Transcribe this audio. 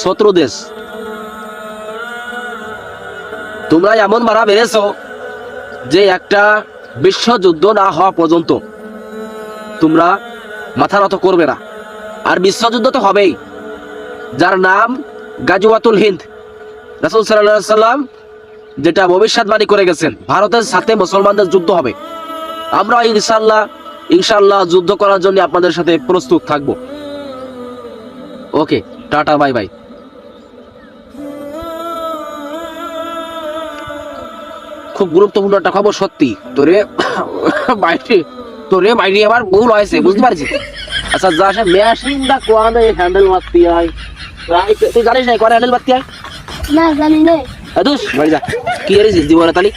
শত্রু দেশ। তোমরা এমন মারা মেরেছ যে একটা বিশ্বযুদ্ধ না হওয়া পর্যন্ত তোমরা মাথা নত করবে না। আর বিশ্বযুদ্ধ তো হবেই, যার নাম গাজওয়াতুল হিন্দ। রাসূল সাল্লাল্লাহু আলাইহি সাল্লাম যেটা ভবিষ্যৎবাণী করে গেছেন, ভারতের সাথে মুসলমানদের যুদ্ধ হবে। আমরা ইনশাআল্লাহ যুদ্ধ করার জন্য আপনাদের সাথে প্রস্তুত থাকব। ওকে, টাটা, বাই বাই। খুব গুরুত্বপূর্ণ একটা খবর, সত্যি। তোরে বাইরে আবার ভুল হয়েছে, বুঝতে পারছি। আচ্ছা, যা সে মেশিনটা কোয়ানে হ্যান্ডেল মারতে হয়, তুই জানিস না কোয়ানে হ্যান্ডেল মারতে হয়? না জানি না। দুস বাড়ি যা, কি জানিস জীবনে তালি?